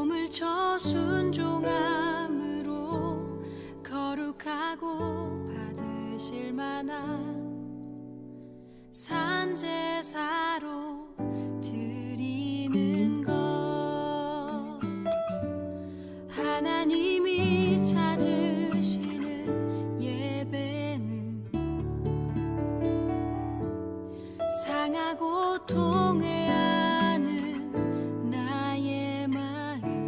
몸을 쳐 순종함으로 거룩하고 받으실 만한 산제사로 드리는 것. 하나님이 찾으시는 예배는 상하고 통회하는 나의 마음,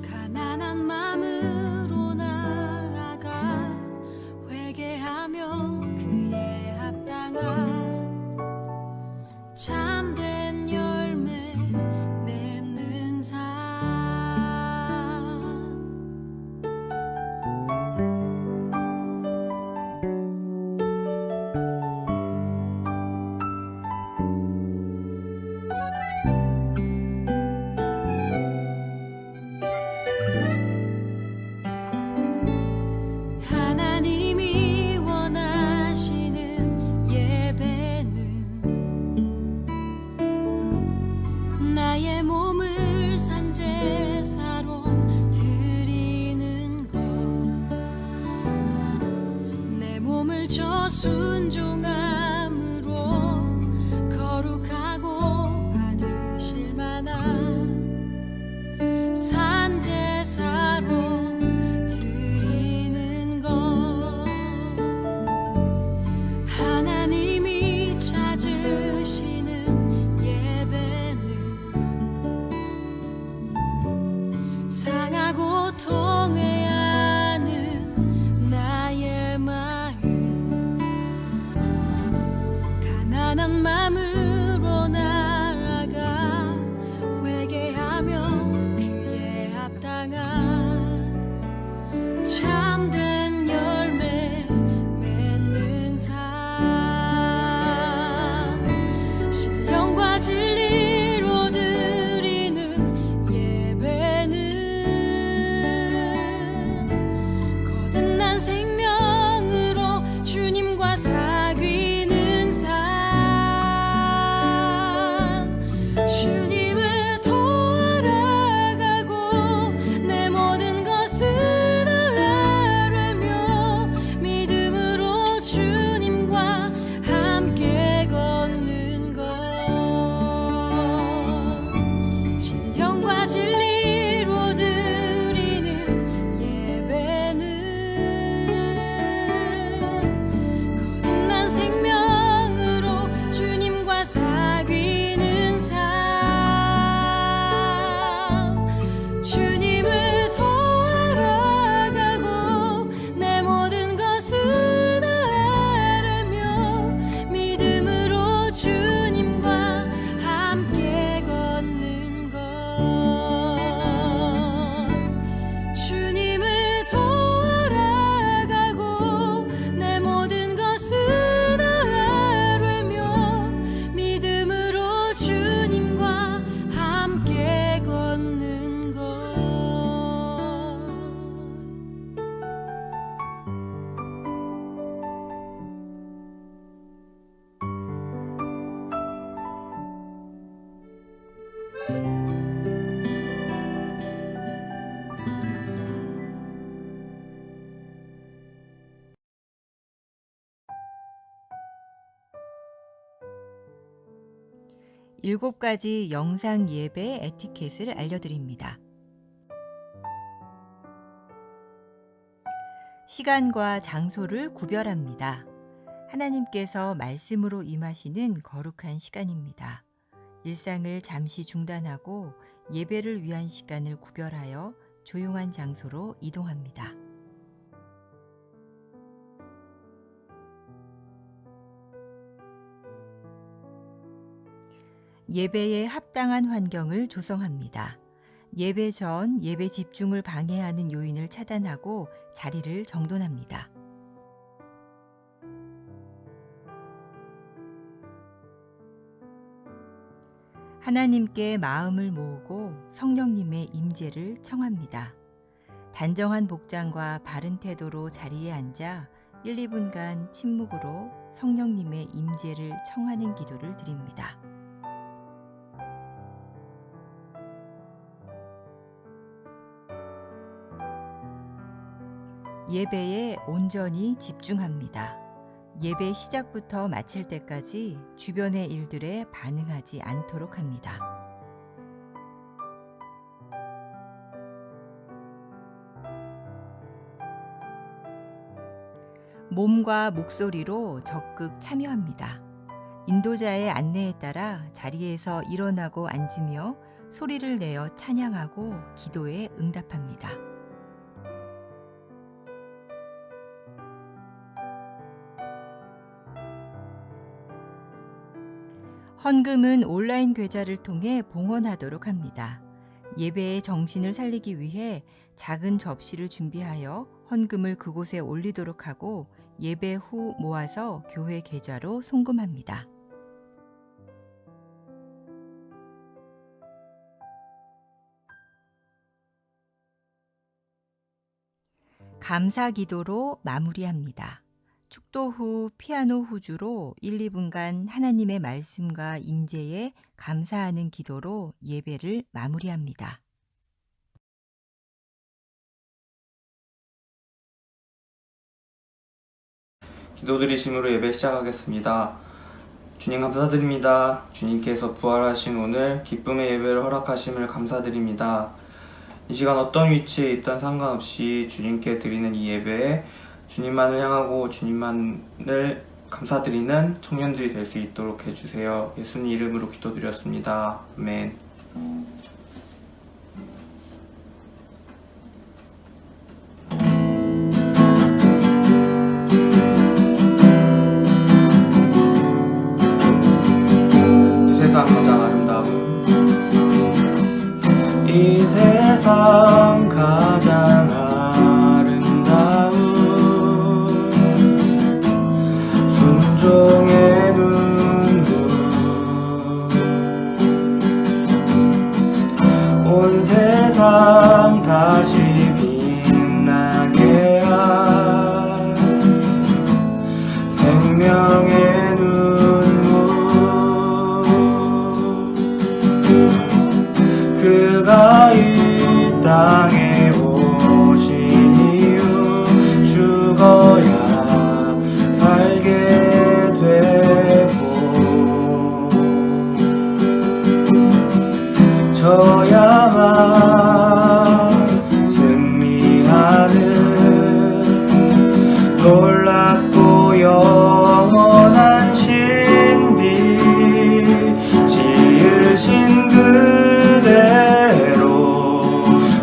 가난한 마음으로 나아가 회개하며 그에 합당한 참된 열매 맺는 삶. 하나님이 원하시는 예배는 나의 몸을 산제사로 드리는 것. 내 몸을 저 순종함으로 거룩하고 받으실 만한 산제사로 드리는 것. 하나님이 찾으시는 예배는 상하고 통회하는 나의 마음, 가난한 마음으로 나아가 회개하며 그에 합당한 참된 열매 맺는 삶. 신령과 진리로 드리는 예배는 거듭난 생명으로 주님과 사귀는 삶. 주님을 도알아가고 내 모든 것을 아뢰며 믿음으로 주님과 함께 걷는 것. 신령과 진리로 드리는 예배는 거듭난 생명으로 주님과 사귀는 삶. 주님을 도알아가고 내 모든 것을 아뢰며 믿음으로 주님과 함께 걷는 것. 주님을 도알아가고 내 모든 것을 아뢰며 믿음으로 주님과 함께 걷는 것. 일곱 가지 영상 예배 에티켓을 알려드립니다. 시간과 장소를 구별합니다. 하나님께서 말씀으로 임하시는 거룩한 시간입니다. 일상을 잠시 중단하고 예배를 위한 시간을 구별하여 조용한 장소로 이동합니다. 예배에 합당한 환경을 조성합니다. 예배 전 예배 집중을 방해하는 요인을 차단하고 자리를 정돈합니다. 하나님께 마음을 모으고 성령님의 임재를 청합니다. 단정한 복장과 바른 태도로 자리에 앉아 1, 2분간 침묵으로 성령님의 임재를 청하는 기도를 드립니다. 예배에 온전히 집중합니다. 예배 시작부터 마칠 때까지 주변의 일들에 반응하지 않도록 합니다. 몸과 목소리로 적극 참여합니다. 인도자의 안내에 따라 자리에서 일어나고 앉으며 소리를 내어 찬양하고 기도에 응답합니다. 헌금은 온라인 계좌를 통해 봉헌하도록 합니다. 예배의 정신을 살리기 위해 작은 접시를 준비하여 헌금을 그곳에 올리도록 하고 예배 후 모아서 교회 계좌로 송금합니다. 감사 기도로 마무리합니다. 축도 후 피아노 후주로 1, 2분간 하나님의 말씀과 임재에 감사하는 기도로 예배를 마무리합니다. 기도 드리심으로 예배 시작하겠습니다. 주님 감사드립니다. 주님께서 부활하신 오늘 기쁨의 예배를 허락하심을 감사드립니다. 이 시간 어떤 위치에 있든 상관없이 주님께 드리는 이 예배에 주님만을 향하고 주님만을 감사드리는 청년들이 될 수 있도록 해주세요. 예수님 이름으로 기도드렸습니다. 아멘. 이 세상 가장 아름다운 이 세상 가장 아름다운 순종의 눈물 온 세상 다시 빛나게 할 생명의 눈물 그가 이 땅에 오신 이유 죽어야 살게 되고 져야만 승리하는 놀랍고 영원한 신비 지으신 그대로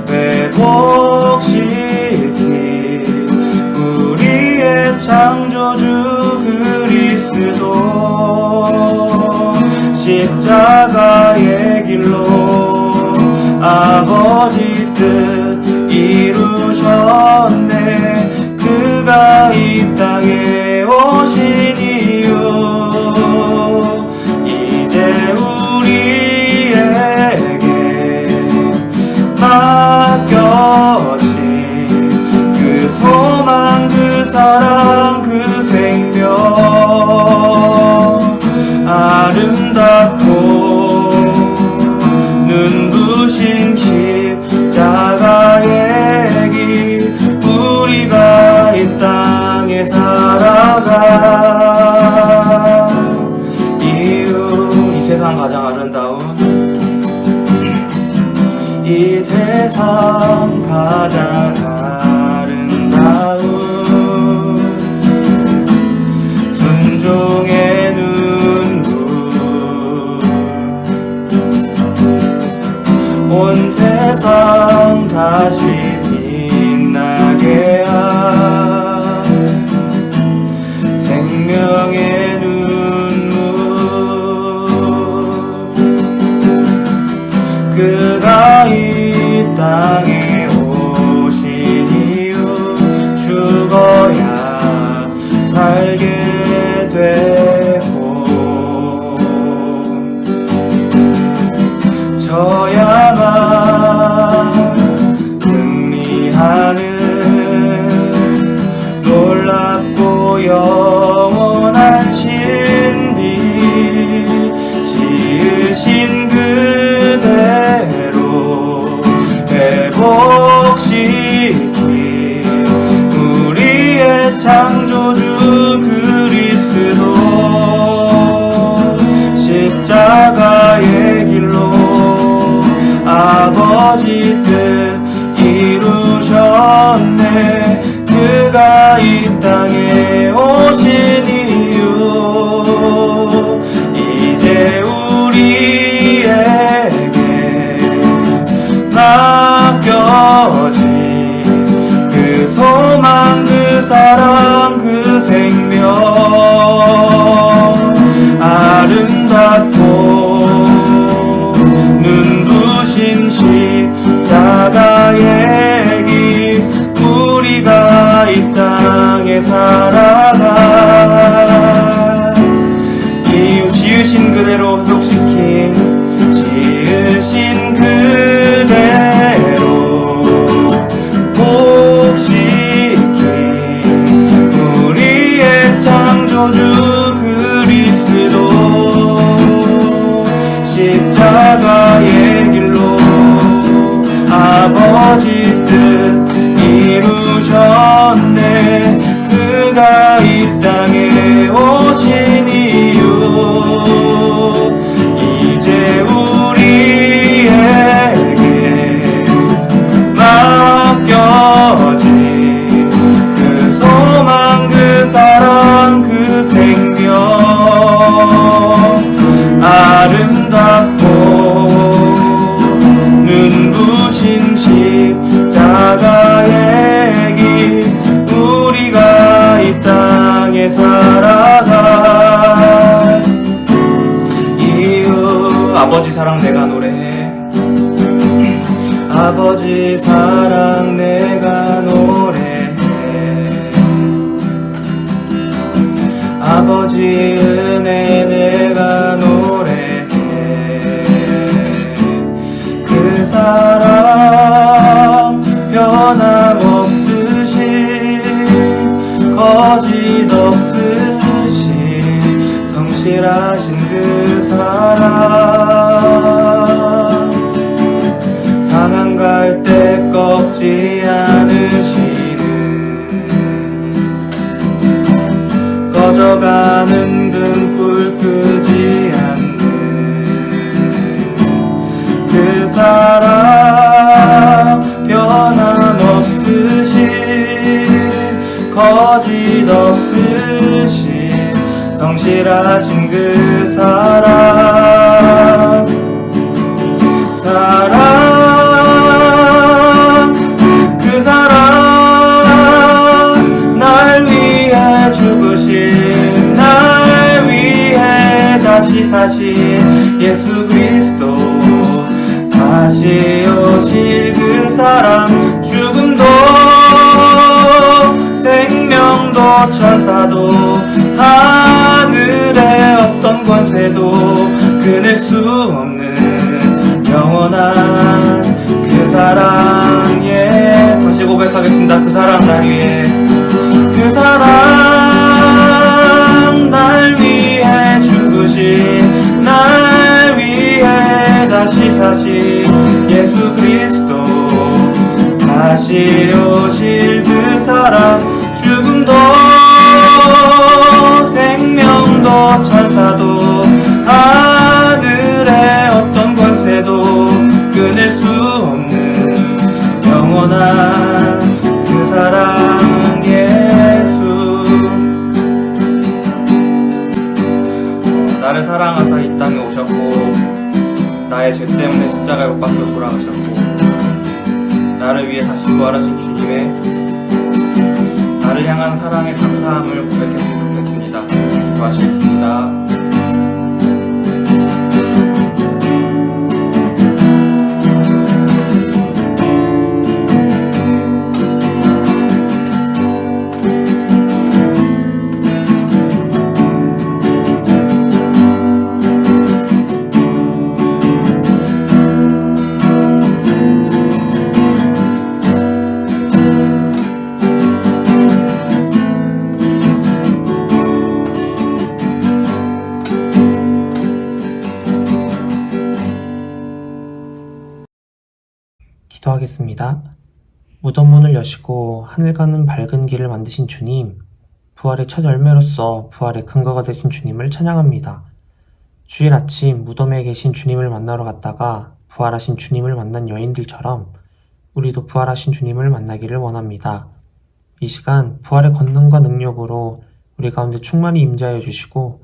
회복시킨 우리의 창조주 그리스도 십자가의 길로 아버지 뜻 이루셨네. 그가 이 땅에 오신 이유 이제 우리에게 맡겨진 그 소망 그 사랑 그 생명 아름답고 눈부신 십자가의 길 우리가 이 땅에 살아가 이유 이 세상 가장 아름다운 이 세상 가장 아름다운 순종의 눈물 온 세상 다시 빛나게 할 생명의 눈물 그가 이 땅에 오신 아버지 뜻 이루셨네. 그가 이 땅에 오신 이유 이제 우리에게 맡겨진 그 소망, 그 사랑, 그 생명 아름답고 눈부신 십자가의 길 우리가 이 땅에 살아가 이유 지으신 그대로 회복시킨 지으신 그대로 복시킨 우리의 창조주 그리스도 십자가의 길로 아버지 뜻 이루셨네. 그가 이 땅에 오신 이유 이제 우리에게 맡겨진 그 소망, 그 사랑, 그 생명 아름답고 눈부신 십자가의 길 우리가 이 땅에 살아가 이유 아버지 사랑 내가 노래해. 아버지 사랑 내가 노래해. 아버지 은혜 내가 노래해. 그 사랑 변함없으신 거짓 없으신 성실하신 그 사랑 상한 갈 때 꺾지 않으시는 꺼져가는 등불 끄지 않는 그 사랑 변함없으신 거짓 없으신 성실하신 그 사랑 그 사랑 날 위해 죽으신 날 위해 다시 사신 예수 그리스도 다시 오실 그 사랑 죽음도 생명도 천사도 하늘의 어떤 권세도 끊을 수 없는 영원한 그 사랑 다시 고백하겠습니다. 그 사랑 날 위해 그 사랑 날 위해 죽으신 날 위해 다시 사신 예수 그리스도 다시 오실 그 사랑 죽음도 생명도 천사도 하늘의 어떤 권세도 끊을 수 없는 영원한 그 사랑 예수 나를 사랑하사 이 땅에 오셨고 나의 죄 때문에 십자가에 못 박혀 돌아가셨고 나를 위해 다시 부활하신 주님의 나를 향한 사랑의 감사함을 고백했으면 좋겠습니다. 기도하시겠습니다. 기도하겠습니다. 무덤문을 여시고 하늘 가는 밝은 길을 만드신 주님, 부활의 첫 열매로서 부활의 근거가 되신 주님을 찬양합니다. 주일 아침 무덤에 계신 주님을 만나러 갔다가 부활하신 주님을 만난 여인들처럼 우리도 부활하신 주님을 만나기를 원합니다. 이 시간 부활의 권능과 능력으로 우리 가운데 충만히 임재하여 주시고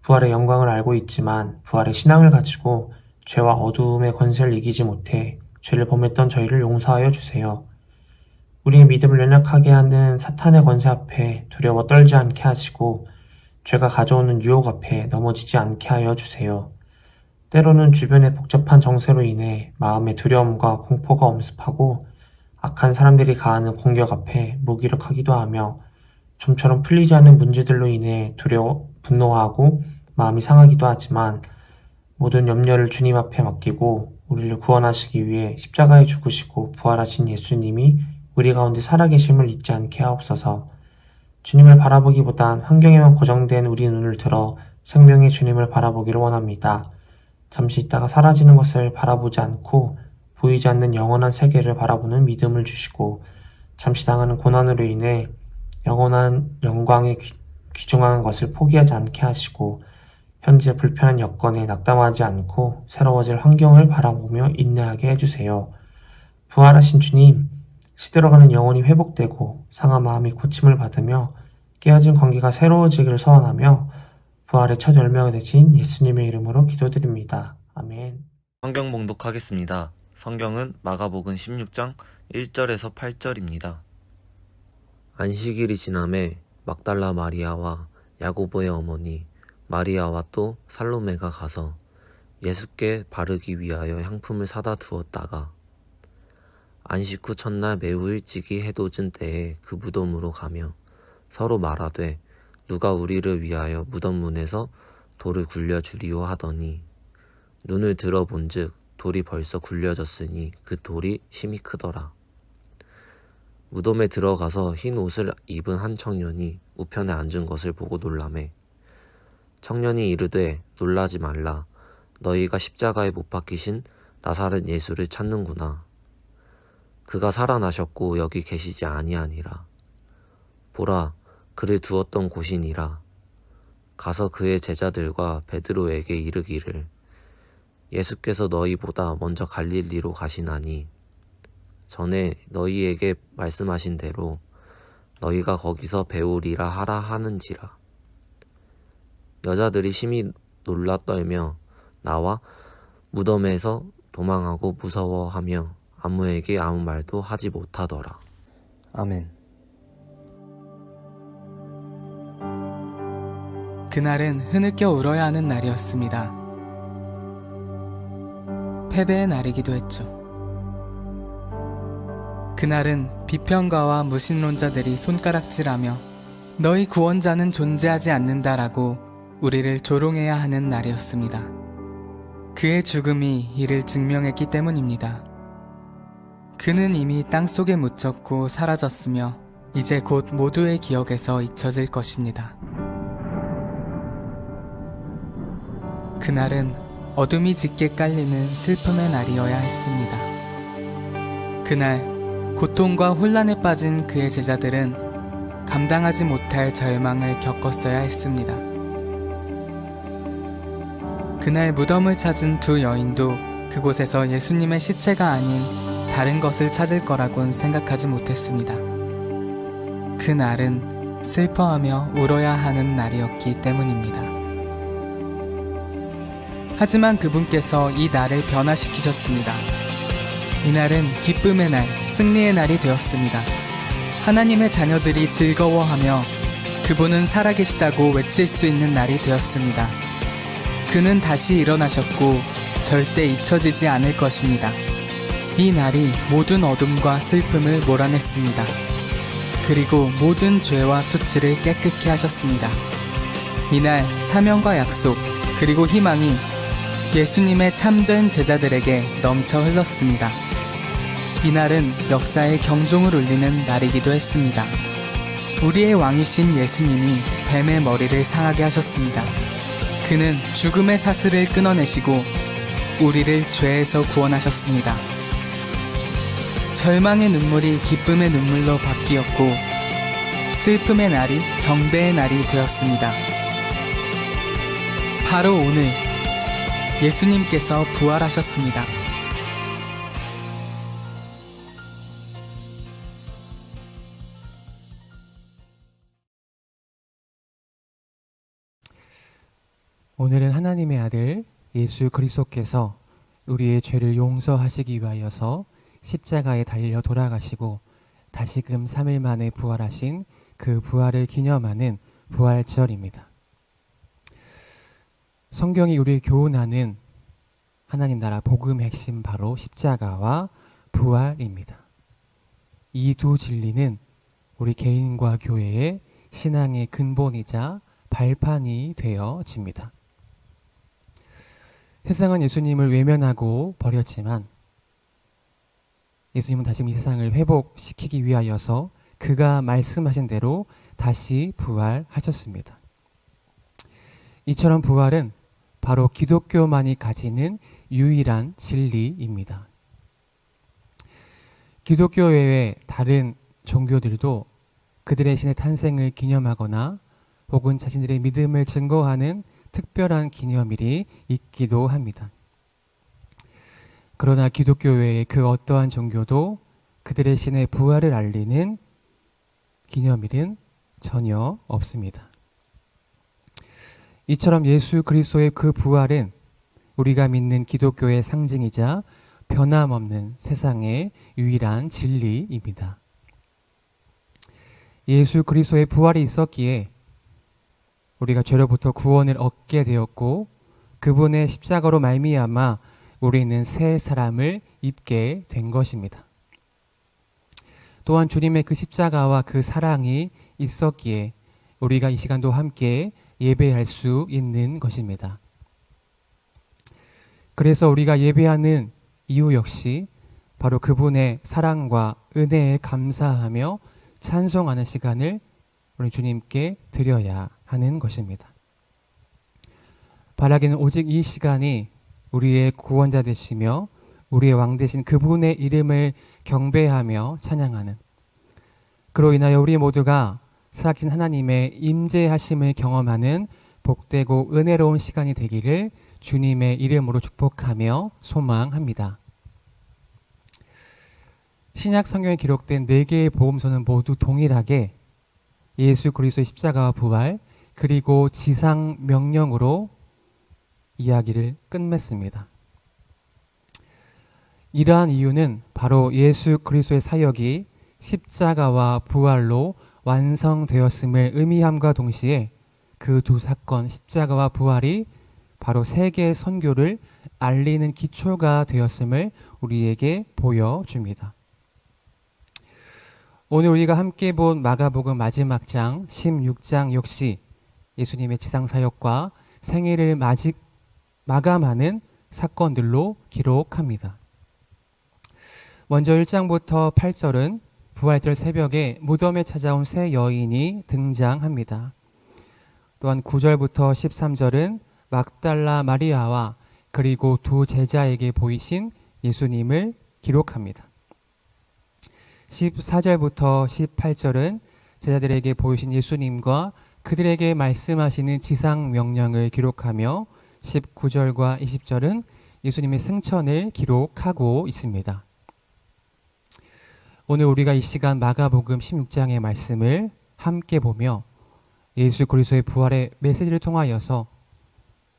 부활의 영광을 알고 있지만 부활의 신앙을 가지고 죄와 어두움의 권세를 이기지 못해 죄를 범했던 저희를 용서하여 주세요. 우리의 믿음을 연약하게 하는 사탄의 권세 앞에 두려워 떨지 않게 하시고 죄가 가져오는 유혹 앞에 넘어지지 않게 하여 주세요. 때로는 주변의 복잡한 정세로 인해 마음의 두려움과 공포가 엄습하고 악한 사람들이 가하는 공격 앞에 무기력하기도 하며 좀처럼 풀리지 않는 문제들로 인해 두려워, 분노하고 마음이 상하기도 하지만 모든 염려를 주님 앞에 맡기고 우리를 구원하시기 위해 십자가에 죽으시고 부활하신 예수님이 우리 가운데 살아계심을 잊지 않게 하옵소서. 주님을 바라보기보단 환경에만 고정된 우리 눈을 들어 생명의 주님을 바라보기를 원합니다. 잠시 있다가 사라지는 것을 바라보지 않고 보이지 않는 영원한 세계를 바라보는 믿음을 주시고 잠시 당하는 고난으로 인해 영원한 영광에 귀중한 것을 포기하지 않게 하시고 현재 불편한 여건에 낙담하지 않고 새로워질 환경을 바라보며 인내하게 해주세요. 부활하신 주님, 시들어가는 영혼이 회복되고 상한 마음이 고침을 받으며 깨어진 관계가 새로워지기를 소원하며 부활의 첫 열매가 되신 예수님의 이름으로 기도드립니다. 아멘. 성경 봉독하겠습니다. 성경은 마가복음 16장 1절에서 8절입니다. 안식일이 지남에 막달라 마리아와 야고보의 어머니 마리아와 또 살로메가 가서 예수께 바르기 위하여 향품을 사다 두었다가 안식 후 첫날 매우 일찍이 해도 진 때에 그 무덤으로 가며 서로 말하되 누가 우리를 위하여 무덤 문에서 돌을 굴려주리오 하더니 눈을 들어본즉 돌이 벌써 굴려졌으니 그 돌이 심히 크더라. 무덤에 들어가서 흰 옷을 입은 한 청년이 우편에 앉은 것을 보고 놀라매 청년이 이르되 놀라지 말라. 너희가 십자가에 못 박히신 나사렛 예수를 찾는구나. 그가 살아나셨고 여기 계시지 아니하니라. 보라, 그를 두었던 곳이니라. 가서 그의 제자들과 베드로에게 이르기를 예수께서 너희보다 먼저 갈릴리로 가시나니 전에 너희에게 말씀하신 대로 너희가 거기서 배우리라 하라 하는지라. 여자들이 심히 놀라 떨며 나와 무덤에서 도망하고 무서워하며 아무에게 아무 말도 하지 못하더라. 아멘. 그날은 흐느껴 울어야 하는 날이었습니다. 패배의 날이기도 했죠. 그날은 비평가와 무신론자들이 손가락질하며 너희 구원자는 존재하지 않는다라고 우리를 조롱해야 하는 날이었습니다. 그의 죽음이 이를 증명했기 때문입니다. 그는 이미 땅속에 묻혔고 사라졌으며 이제 곧 모두의 기억에서 잊혀질 것입니다. 그날은 어둠이 짙게 깔리는 슬픔의 날이어야 했습니다. 그날 고통과 혼란에 빠진 그의 제자들은 감당하지 못할 절망을 겪었어야 했습니다. 그날 무덤을 찾은 두 여인도 그곳에서 예수님의 시체가 아닌 다른 것을 찾을 거라곤 생각하지 못했습니다. 그날은 슬퍼하며 울어야 하는 날이었기 때문입니다. 하지만 그분께서 이 날을 변화시키셨습니다. 이날은 기쁨의 날, 승리의 날이 되었습니다. 하나님의 자녀들이 즐거워하며 그분은 살아계시다고 외칠 수 있는 날이 되었습니다. 그는 다시 일어나셨고 절대 잊혀지지 않을 것입니다. 이 날이 모든 어둠과 슬픔을 몰아냈습니다. 그리고 모든 죄와 수치를 깨끗게 하셨습니다. 이날 사명과 약속 그리고 희망이 예수님의 참된 제자들에게 넘쳐 흘렀습니다. 이날은 역사의 경종을 울리는 날이기도 했습니다. 우리의 왕이신 예수님이 뱀의 머리를 상하게 하셨습니다. 그는 죽음의 사슬을 끊어내시고 우리를 죄에서 구원하셨습니다. 절망의 눈물이 기쁨의 눈물로 바뀌었고 슬픔의 날이 경배의 날이 되었습니다. 바로 오늘 예수님께서 부활하셨습니다. 오늘은 하나님의 아들 예수 그리스도께서 우리의 죄를 용서하시기 위하여서 십자가에 달려 돌아가시고 다시금 3일 만에 부활하신 그 부활을 기념하는 부활절입니다. 성경이 우리를 교훈하는 하나님 나라 복음의 핵심 바로 십자가와 부활입니다. 이 두 진리는 우리 개인과 교회의 신앙의 근본이자 발판이 되어집니다. 세상은 예수님을 외면하고 버렸지만 예수님은 다시 이 세상을 회복시키기 위하여서 그가 말씀하신 대로 다시 부활하셨습니다. 이처럼 부활은 바로 기독교만이 가지는 유일한 진리입니다. 기독교 외의 다른 종교들도 그들의 신의 탄생을 기념하거나 혹은 자신들의 믿음을 증거하는 특별한 기념일이 있기도 합니다. 그러나 기독교 외의 그 어떠한 종교도 그들의 신의 부활을 알리는 기념일은 전혀 없습니다. 이처럼 예수 그리스도의 그 부활은 우리가 믿는 기독교의 상징이자 변함없는 세상의 유일한 진리입니다. 예수 그리스도의 부활이 있었기에 우리가 죄로부터 구원을 얻게 되었고 그분의 십자가로 말미암아 우리는 새 사람을 입게 된 것입니다. 또한 주님의 그 십자가와 그 사랑이 있었기에 우리가 이 시간도 함께 예배할 수 있는 것입니다. 그래서 우리가 예배하는 이유 역시 바로 그분의 사랑과 은혜에 감사하며 찬송하는 시간을 우리 주님께 드려야 하는 것입니다. 바라기는 오직 이 시간이 우리의 구원자 되시며 우리의 왕 되신 그분의 이름을 경배하며 찬양하는, 그로 인하여 우리 모두가 살아계신 하나님의 임재하심을 경험하는 복되고 은혜로운 시간이 되기를 주님의 이름으로 축복하며 소망합니다. 신약 성경에 기록된 4개의 복음서는 모두 동일하게 예수 그리스도의 십자가와 부활 그리고 지상 명령으로 이야기를 끝맺습니다. 이러한 이유는 바로 예수 그리스도의 사역이 십자가와 부활로 완성되었음을 의미함과 동시에 그 두 사건, 십자가와 부활이 바로 세계의 선교를 알리는 기초가 되었음을 우리에게 보여줍니다. 오늘 우리가 함께 본 마가복음 마지막 장 16장 역시 예수님의 지상사역과 생애를 마감하는 사건들로 기록합니다. 먼저 1장부터 8절은 부활절 새벽에 무덤에 찾아온 세 여인이 등장합니다. 또한 9절부터 13절은 막달라 마리아와 그리고 두 제자에게 보이신 예수님을 기록합니다. 14절부터 18절은 제자들에게 보이신 예수님과 그들에게 말씀하시는 지상 명령을 기록하며 19절과 20절은 예수님의 승천을 기록하고 있습니다. 오늘 우리가 이 시간 마가복음 16장의 말씀을 함께 보며 예수 그리스도의 부활의 메시지를 통하여서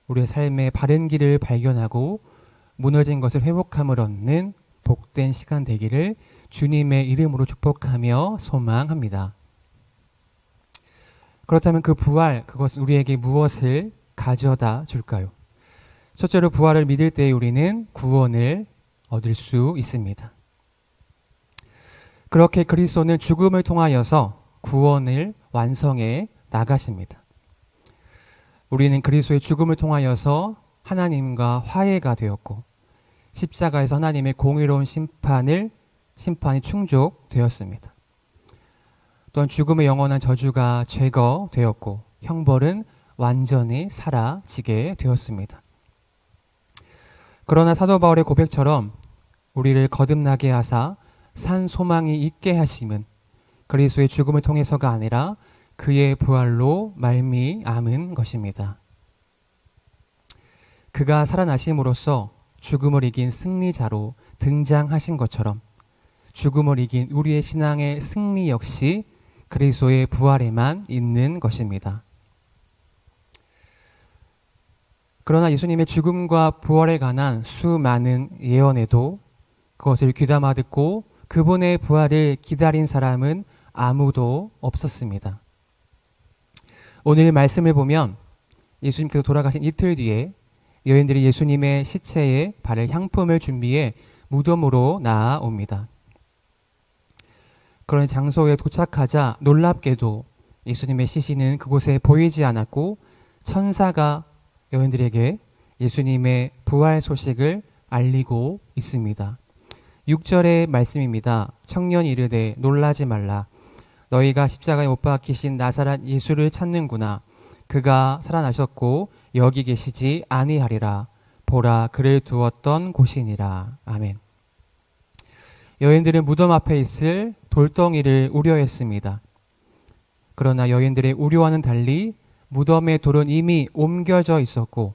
우리의 삶의 바른 길을 발견하고 무너진 것을 회복함을 얻는 복된 시간 되기를 주님의 이름으로 축복하며 소망합니다. 그렇다면 그 부활, 그것은 우리에게 무엇을 가져다 줄까요? 첫째로 부활을 믿을 때 우리는 구원을 얻을 수 있습니다. 그렇게 그리스도는 죽음을 통하여서 구원을 완성해 나가십니다. 우리는 그리스도의 죽음을 통하여서 하나님과 화해가 되었고 십자가에서 하나님의 공의로운 심판이 충족되었습니다. 또한 죽음의 영원한 저주가 제거되었고 형벌은 완전히 사라지게 되었습니다. 그러나 사도 바울의 고백처럼 우리를 거듭나게 하사 산 소망이 있게 하심은 그리스도의 죽음을 통해서가 아니라 그의 부활로 말미암은 것입니다. 그가 살아나심으로써 죽음을 이긴 승리자로 등장하신 것처럼 죽음을 이긴 우리의 신앙의 승리 역시 그리스도의 부활에만 있는 것입니다. 그러나 예수님의 죽음과 부활에 관한 수많은 예언에도 그것을 귀담아 듣고 그분의 부활을 기다린 사람은 아무도 없었습니다. 오늘 말씀을 보면 예수님께서 돌아가신 이틀 뒤에 여인들이 예수님의 시체에 바를 향품을 준비해 무덤으로 나아옵니다. 그런 장소에 도착하자 놀랍게도 예수님의 시신은 그곳에 보이지 않았고 천사가 여인들에게 예수님의 부활 소식을 알리고 있습니다. 6절의 말씀입니다. 청년이 이르되 놀라지 말라. 너희가 십자가에 못 박히신 나사렛 예수를 찾는구나. 그가 살아나셨고 여기 계시지 아니하리라. 보라, 그를 두었던 곳이니라. 아멘. 여인들은 무덤 앞에 있을 돌덩이를 우려했습니다. 그러나 여인들의 우려와는 달리 무덤의 돌은 이미 옮겨져 있었고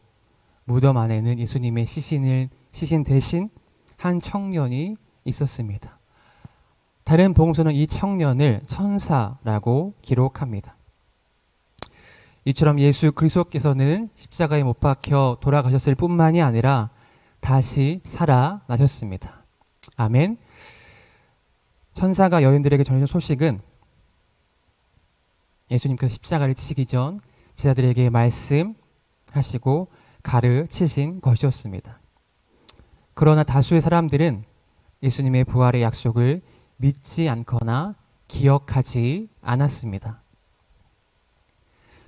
무덤 안에는 예수님의 시신 대신 한 청년이 있었습니다. 다른 복음서는 이 청년을 천사라고 기록합니다. 이처럼 예수 그리스도께서는 십자가에 못 박혀 돌아가셨을 뿐만이 아니라 다시 살아나셨습니다. 아멘. 천사가 여인들에게 전해준 소식은 예수님께서 십자가를 지시기 전 제자들에게 말씀하시고 가르치신 것이었습니다. 그러나 다수의 사람들은 예수님의 부활의 약속을 믿지 않거나 기억하지 않았습니다.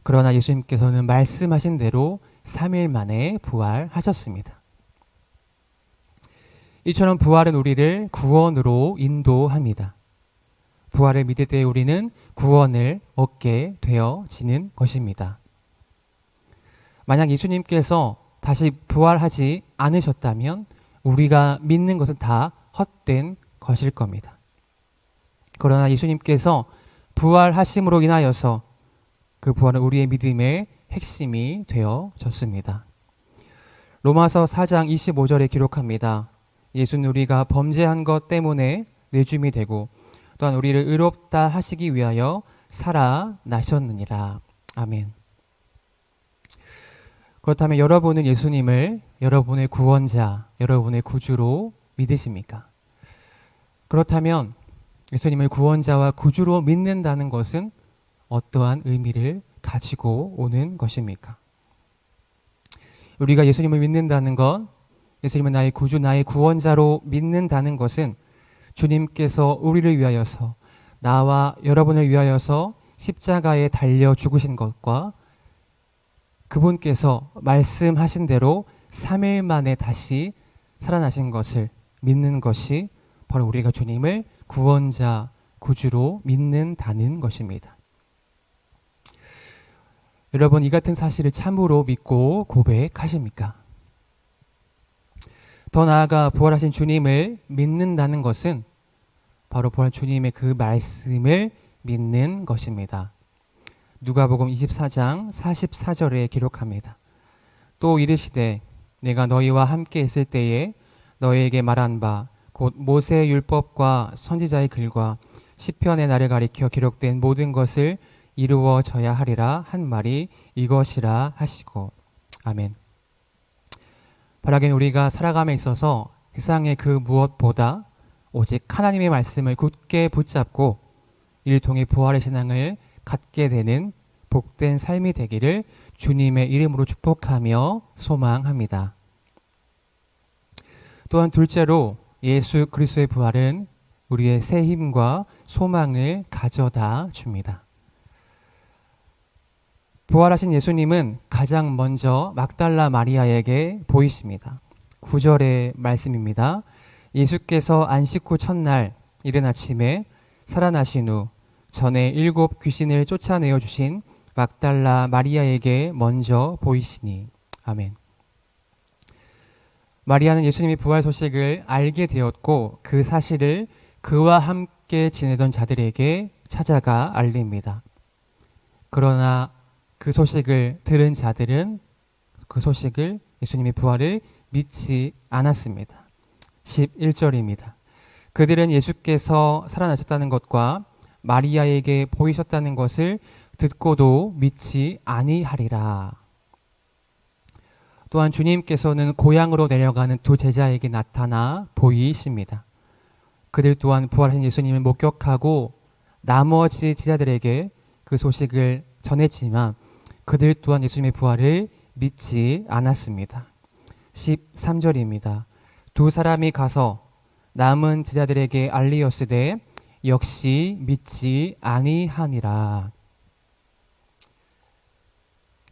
그러나 예수님께서는 말씀하신 대로 3일 만에 부활하셨습니다. 이처럼 부활은 우리를 구원으로 인도합니다. 부활을 믿을 때 우리는 구원을 얻게 되어지는 것입니다. 만약 예수님께서 다시 부활하지 않으셨다면 우리가 믿는 것은 다 헛된 것일 겁니다. 그러나 예수님께서 부활하심으로 인하여서 그 부활은 우리의 믿음의 핵심이 되어졌습니다. 로마서 4장 25절에 기록합니다. 예수는 우리가 범죄한 것 때문에 내줌이 되고 또한 우리를 의롭다 하시기 위하여 살아나셨느니라. 아멘. 그렇다면 여러분은 예수님을 여러분의 구원자, 여러분의 구주로 믿으십니까? 그렇다면 예수님을 구원자와 구주로 믿는다는 것은 어떠한 의미를 가지고 오는 것입니까? 우리가 예수님을 믿는다는 것, 예수님은 나의 구주, 나의 구원자로 믿는다는 것은 주님께서 우리를 위하여서, 나와 여러분을 위하여서 십자가에 달려 죽으신 것과 그분께서 말씀하신 대로 3일 만에 다시 살아나신 것을 믿는 것이 바로 우리가 주님을 구원자, 구주로 믿는다는 것입니다. 여러분, 이 같은 사실을 참으로 믿고 고백하십니까? 더 나아가 부활하신 주님을 믿는다는 것은 바로 부활 주님의 그 말씀을 믿는 것입니다. 누가복음 24장 44절에 기록합니다. 또 이르시되 내가 너희와 함께 있을 때에 너희에게 말한 바 곧 모세의 율법과 선지자의 글과 시편의 날을 가리켜 기록된 모든 것을 이루어져야 하리라 한 말이 이것이라 하시고. 아멘. 바라긴 우리가 살아감에 있어서 세상의 그 무엇보다 오직 하나님의 말씀을 굳게 붙잡고 이를 통해 부활의 신앙을 갖게 되는 복된 삶이 되기를 주님의 이름으로 축복하며 소망합니다. 또한 둘째로 예수 그리스도의 부활은 우리의 새 힘과 소망을 가져다 줍니다. 부활하신 예수님은 가장 먼저 막달라 마리아에게 보이십니다. 9절의 말씀입니다. 예수께서 안식 후 첫날 이른 아침에 살아나신 후 전에 7 귀신을 쫓아내어 주신 막달라 마리아에게 먼저 보이시니. 아멘. 마리아는 예수님의 부활 소식을 알게 되었고 그 사실을 그와 함께 지내던 자들에게 찾아가 알립니다. 그러나 그 소식을 들은 자들은 그 소식을 예수님의 부활을 믿지 않았습니다. 11절입니다. 그들은 예수께서 살아나셨다는 것과 마리아에게 보이셨다는 것을 듣고도 믿지 아니하리라. 또한 주님께서는 고향으로 내려가는 두 제자에게 나타나 보이십니다. 그들 또한 부활하신 예수님을 목격하고 나머지 제자들에게 그 소식을 전했지만 그들 또한 예수님의 부활을 믿지 않았습니다. 13절입니다. 두 사람이 가서 남은 제자들에게 알리었으되 역시 믿지 아니하니라.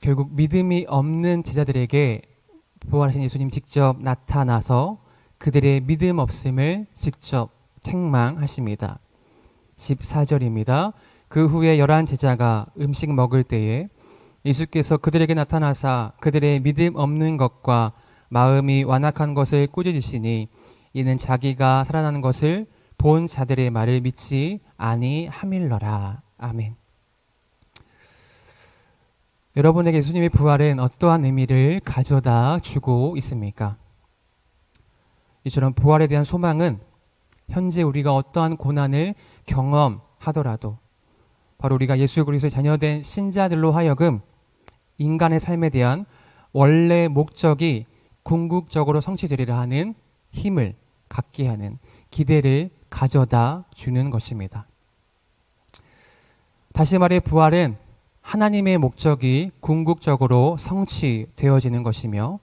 결국 믿음이 없는 제자들에게 부활하신 예수님 직접 나타나서 그들의 믿음 없음을 직접 책망하십니다. 14절입니다. 그 후에 11 제자가 음식 먹을 때에 예수께서 그들에게 나타나사 그들의 믿음 없는 것과 마음이 완악한 것을 꾸짖으시니 이는 자기가 살아나는 것을 본 자들의 말을 믿지 아니함일러라. 아멘. 여러분에게 예수님의 부활은 어떠한 의미를 가져다 주고 있습니까? 이처럼 부활에 대한 소망은 현재 우리가 어떠한 고난을 경험하더라도 바로 우리가 예수 그리스도의 자녀된 신자들로 하여금 인간의 삶에 대한 원래 목적이 궁극적으로 성취되리라 하는 힘을 갖게 하는 기대를 가져다 주는 것입니다. 다시 말해 부활은 하나님의 목적이 궁극적으로 성취되어지는 것이며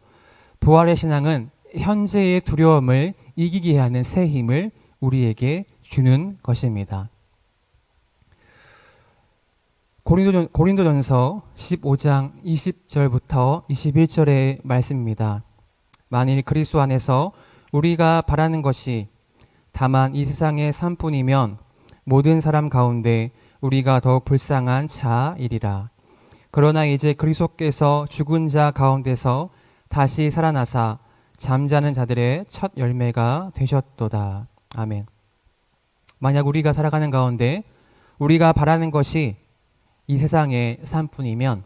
부활의 신앙은 현재의 두려움을 이기게 하는 새 힘을 우리에게 주는 것입니다. 고린도전서 15장 20절부터 21절의 말씀입니다. 만일 그리스도 안에서 우리가 바라는 것이 다만 이 세상의 삶뿐이면 모든 사람 가운데 우리가 더욱 불쌍한 자이리라. 그러나 이제 그리스도께서 죽은 자 가운데서 다시 살아나사 잠자는 자들의 첫 열매가 되셨도다. 아멘. 만약 우리가 살아가는 가운데 우리가 바라는 것이 이 세상의 삶뿐이면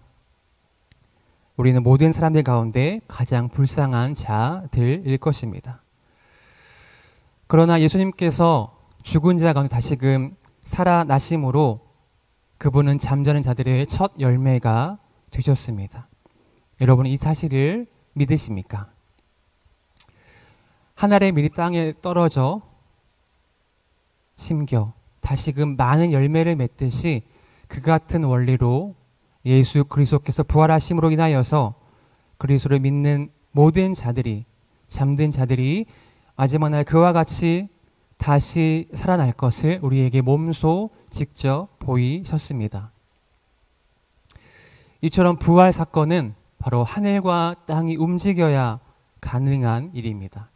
우리는 모든 사람들 가운데 가장 불쌍한 자들일 것입니다. 그러나 예수님께서 죽은 자 가운데 다시금 살아나심으로 그분은 잠자는 자들의 첫 열매가 되셨습니다. 여러분 이 사실을 믿으십니까? 한 알의 밀이 땅에 떨어져 심겨 다시금 많은 열매를 맺듯이 그 같은 원리로 예수 그리스도께서 부활하심으로 인하여서 그리스도를 믿는 모든 자들이 잠든 자들이 마지막 날 그와 같이 다시 살아날 것을 우리에게 몸소 직접 보이셨습니다. 이처럼 부활 사건은 바로 하늘과 땅이 움직여야 가능한 일입니다.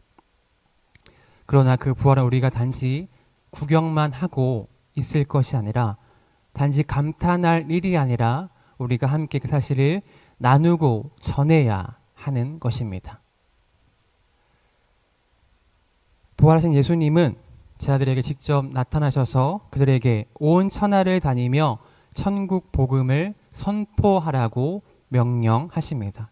그러나 그 부활은 우리가 단지 구경만 하고 있을 것이 아니라 단지 감탄할 일이 아니라 우리가 함께 그 사실을 나누고 전해야 하는 것입니다. 부활하신 예수님은 제자들에게 직접 나타나셔서 그들에게 온 천하를 다니며 천국 복음을 선포하라고 명령하십니다.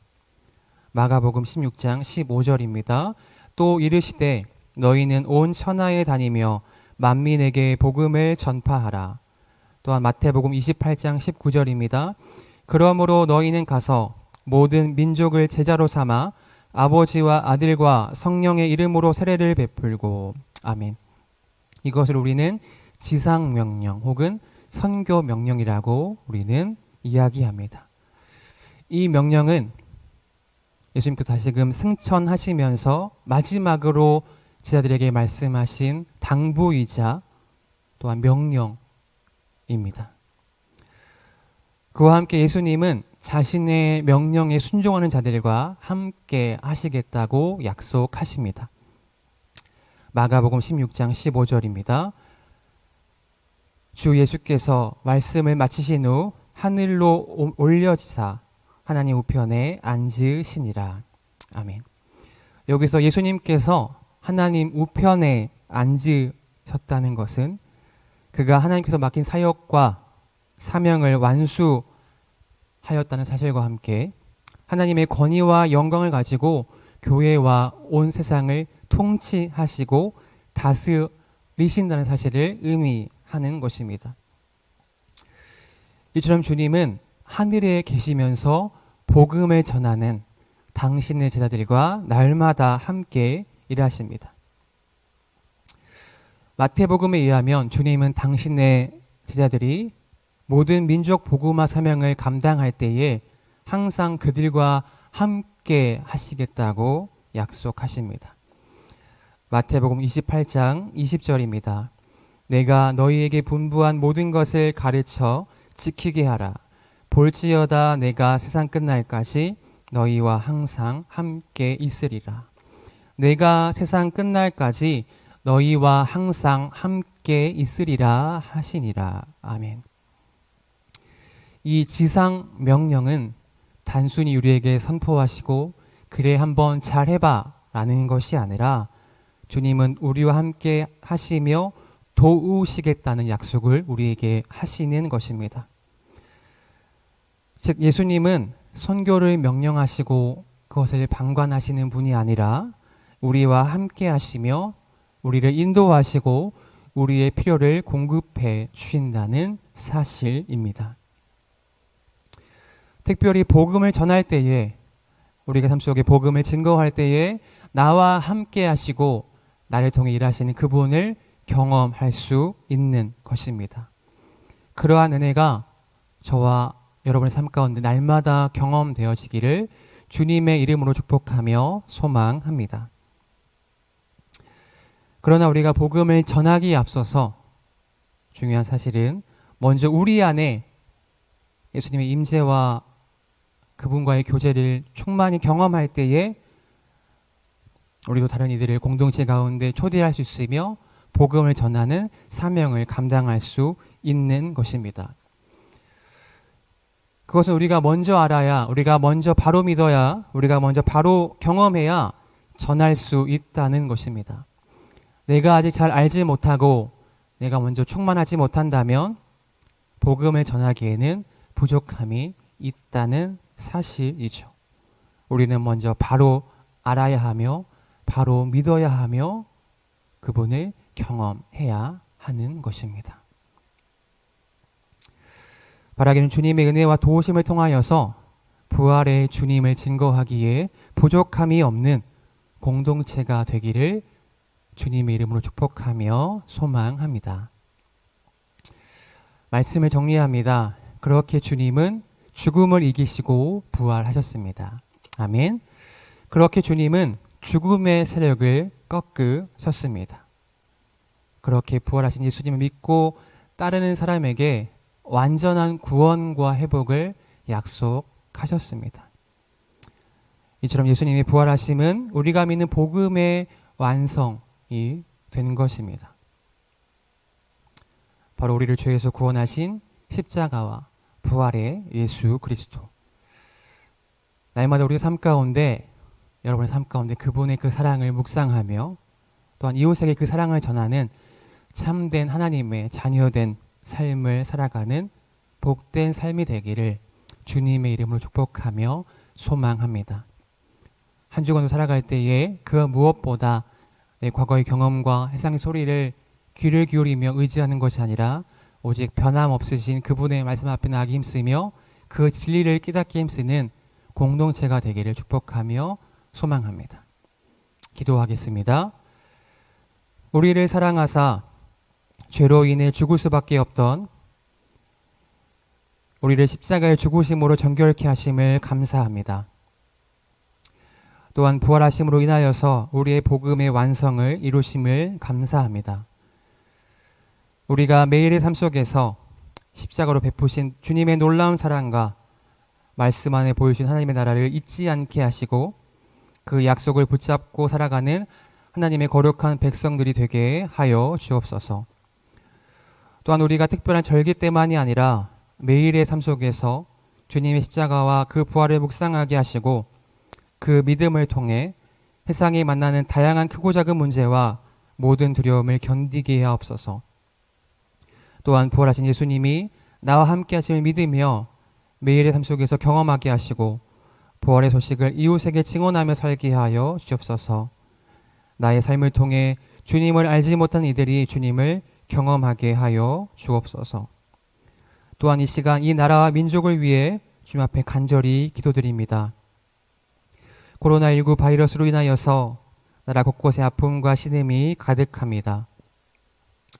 마가복음 16장 15절입니다. 또 이르시되 너희는 온 천하에 다니며 만민에게 복음을 전파하라. 또한 마태복음 28장 19절입니다. 그러므로 너희는 가서 모든 민족을 제자로 삼아 아버지와 아들과 성령의 이름으로 세례를 베풀고 아멘. 이것을 우리는 지상명령 혹은 선교명령이라고 우리는 이야기합니다. 이 명령은 예수님께서 다시금 승천하시면서 마지막으로 제자들에게 말씀하신 당부이자 또한 명령입니다. 그와 함께 예수님은 자신의 명령에 순종하는 자들과 함께 하시겠다고 약속하십니다. 마가복음 16장 15절입니다. 주 예수께서 말씀을 마치신 후 하늘로 올려지사 하나님 우편에 앉으시니라. 아멘. 여기서 예수님께서 하나님 우편에 앉으셨다는 것은 그가 하나님께서 맡긴 사역과 사명을 완수하였다는 사실과 함께 하나님의 권위와 영광을 가지고 교회와 온 세상을 통치하시고 다스리신다는 사실을 의미하는 것입니다. 이처럼 주님은 하늘에 계시면서 복음을 전하는 당신의 제자들과 날마다 함께 일하십니다. 마태복음에 의하면 주님은 당신의 제자들이 모든 민족 복음화 사명을 감당할 때에 항상 그들과 함께 하시겠다고 약속하십니다. 마태복음 28장 20절입니다. 내가 너희에게 분부한 모든 것을 가르쳐 지키게 하라. 볼지어다 내가 세상 끝날까지 너희와 항상 함께 있으리라. 내가 세상 끝날까지 너희와 항상 함께 있으리라 하시니라. 아멘. 이 지상 명령은 단순히 우리에게 선포하시고 그래 한번 잘해봐 라는 것이 아니라 주님은 우리와 함께 하시며 도우시겠다는 약속을 우리에게 하시는 것입니다. 즉 예수님은 선교를 명령하시고 그것을 방관하시는 분이 아니라 우리와 함께 하시며 우리를 인도하시고 우리의 필요를 공급해 주신다는 사실입니다. 특별히 복음을 전할 때에 우리가 삶 속에 복음을 증거할 때에 나와 함께 하시고 나를 통해 일하시는 그분을 경험할 수 있는 것입니다. 그러한 은혜가 저와 여러분의 삶 가운데 날마다 경험되어지기를 주님의 이름으로 축복하며 소망합니다. 그러나 우리가 복음을 전하기에 앞서서 중요한 사실은 먼저 우리 안에 예수님의 임재와 그분과의 교제를 충만히 경험할 때에 우리도 다른 이들을 공동체 가운데 초대할 수 있으며 복음을 전하는 사명을 감당할 수 있는 것입니다. 그것은 우리가 먼저 알아야, 우리가 먼저 바로 믿어야, 우리가 먼저 바로 경험해야 전할 수 있다는 것입니다. 내가 아직 잘 알지 못하고 내가 먼저 충만하지 못한다면 복음을 전하기에는 부족함이 있다는 사실이죠. 우리는 먼저 바로 알아야 하며 바로 믿어야 하며 그분을 경험해야 하는 것입니다. 바라기는 주님의 은혜와 도우심을 통하여서 부활의 주님을 증거하기에 부족함이 없는 공동체가 되기를 주님의 이름으로 축복하며 소망합니다. 말씀을 정리합니다. 그렇게 주님은 죽음을 이기시고 부활하셨습니다. 아멘. 그렇게 주님은 죽음의 세력을 꺾으셨습니다. 그렇게 부활하신 예수님을 믿고 따르는 사람에게 완전한 구원과 회복을 약속하셨습니다. 이처럼 예수님의 부활하심은 우리가 믿는 복음의 완성이 된 것입니다. 바로 우리를 죄에서 구원하신 십자가와 부활의 예수 그리스도. 날마다 우리의 삶 가운데, 여러분의 삶 가운데 그분의 그 사랑을 묵상하며 또한 이웃에게 그 사랑을 전하는 참된 하나님의 자녀된 삶을 살아가는 복된 삶이 되기를 주님의 이름으로 축복하며 소망합니다. 한 주간도 살아갈 때에 그 무엇보다 내 과거의 경험과 세상의 소리를 귀를 기울이며 의지하는 것이 아니라 오직 변함없으신 그분의 말씀 앞에 나가기 힘쓰며 그 진리를 깨닫기 힘쓰는 공동체가 되기를 축복하며 소망합니다. 기도하겠습니다. 우리를 사랑하사 죄로 인해 죽을 수밖에 없던 우리를 십자가의 죽으심으로 정결케 하심을 감사합니다. 또한 부활하심으로 인하여서 우리의 복음의 완성을 이루심을 감사합니다. 우리가 매일의 삶 속에서 십자가로 베푸신 주님의 놀라운 사랑과 말씀 안에 보여주신 하나님의 나라를 잊지 않게 하시고 그 약속을 붙잡고 살아가는 하나님의 거룩한 백성들이 되게 하여 주옵소서. 또한 우리가 특별한 절기 때만이 아니라 매일의 삶 속에서 주님의 십자가와 그 부활을 묵상하게 하시고 그 믿음을 통해 세상이 만나는 다양한 크고 작은 문제와 모든 두려움을 견디게 하옵소서. 또한 부활하신 예수님이 나와 함께 하심을 믿으며 매일의 삶 속에서 경험하게 하시고 부활의 소식을 이웃에게 증언하며 살게 하여 주옵소서. 나의 삶을 통해 주님을 알지 못한 이들이 주님을 경험하게 하여 주옵소서. 또한 이 시간 이 나라와 민족을 위해 주님 앞에 간절히 기도드립니다. 코로나19 바이러스로 인하여서 나라 곳곳에 아픔과 신음이 가득합니다.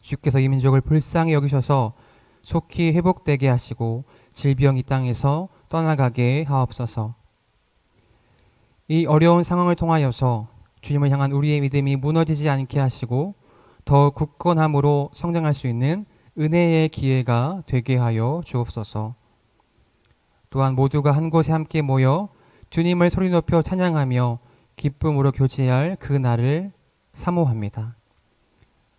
주께서 이 민족을 불쌍히 여기셔서 속히 회복되게 하시고 질병이 땅에서 떠나가게 하옵소서. 이 어려운 상황을 통하여서 주님을 향한 우리의 믿음이 무너지지 않게 하시고 더 굳건함으로 성장할 수 있는 은혜의 기회가 되게 하여 주옵소서. 또한 모두가 한 곳에 함께 모여 주님을 소리 높여 찬양하며 기쁨으로 교제할 그 날을 사모합니다.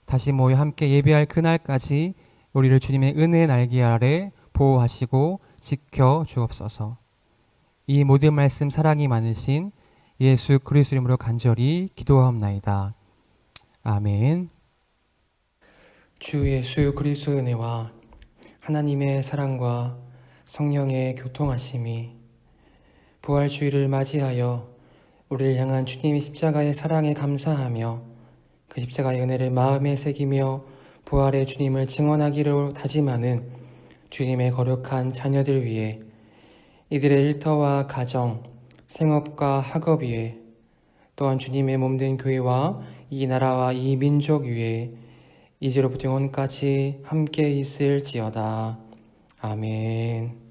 다시 모여 함께 예배할 그날까지 우리를 주님의 은혜의 날개 아래 보호하시고 지켜 주옵소서. 이 모든 말씀 사랑이 많으신 예수 그리스도 이름으로 간절히 기도하옵나이다. 아멘. 주 예수 그리스도의 은혜와 하나님의 사랑과 성령의 교통하심이 부활주의를 맞이하여 우리를 향한 주님의 십자가의 사랑에 감사하며 그 십자가의 은혜를 마음에 새기며 부활의 주님을 증언하기로 다짐하는 주님의 거룩한 자녀들 위해 이들의 일터와 가정, 생업과 학업 위에 또한 주님의 몸된 교회와 이 나라와 이 민족 위에 이제로부터 영원까지 함께 있을지어다. 아멘.